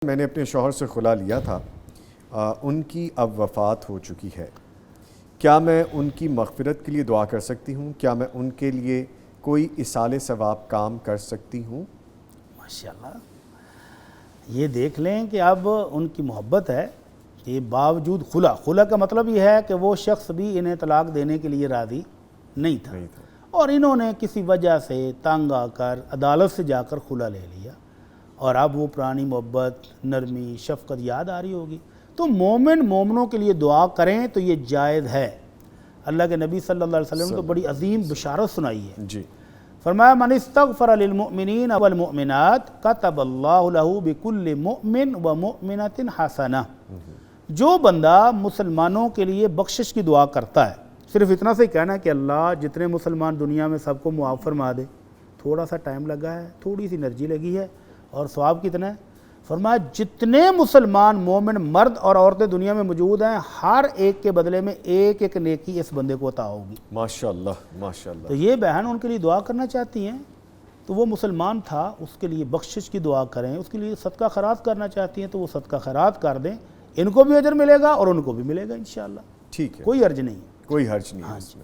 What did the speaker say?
میں نے اپنے شوہر سے خلا لیا تھا، ان کی اب وفات ہو چکی ہے۔ کیا میں ان کی مغفرت کے لیے دعا کر سکتی ہوں؟ کیا میں ان کے لیے کوئی ایصال ثواب کام کر سکتی ہوں؟ ماشاءاللہ، یہ دیکھ لیں کہ اب ان کی محبت ہے کہ باوجود خلا کا مطلب یہ ہے کہ وہ شخص بھی انہیں طلاق دینے کے لیے راضی نہیں تھا اور انہوں نے کسی وجہ سے تنگ آ کر عدالت سے جا کر خلا لے لیا، اور اب وہ پرانی محبت، نرمی، شفقت یاد آ رہی ہوگی۔ تو مومنوں کے لیے دعا کریں تو یہ جائز ہے۔ اللہ کے نبی صلی اللہ علیہ وسلم نے تو بڑی عظیم بشارت سنائی ہے جی، فرمایا من استغفر للمؤمنین والمؤمنات کتب اللہ لہ بکل مؤمن ومؤمنۃ حسنہ۔ جو بندہ مسلمانوں کے لیے بخشش کی دعا کرتا ہے، صرف اتنا سے کہنا ہے کہ اللہ جتنے مسلمان دنیا میں سب کو معاف فرما دے، تھوڑا سا ٹائم لگا ہے، تھوڑی سی انرجی لگی ہے، اور ثواب کتنا ہے؟ فرمایا جتنے مسلمان مومن مرد اور عورتیں دنیا میں موجود ہیں، ہر ایک کے بدلے میں ایک ایک نیکی اس بندے کو عطا ہوگی۔ ماشاءاللہ ماشاءاللہ۔ تو یہ بہن ان کے لیے دعا کرنا چاہتی ہیں، تو وہ مسلمان تھا، اس کے لیے بخشش کی دعا کریں، اس کے لیے صدقہ خیرات کرنا چاہتی ہیں تو وہ صدقہ خیرات کر دیں، ان کو بھی اجر ملے گا اور ان کو بھی ملے گا انشاءاللہ۔ ٹھیک ہے، کوئی حرج نہیں ہے۔ کوئی حرج نہیں ہے اس میں۔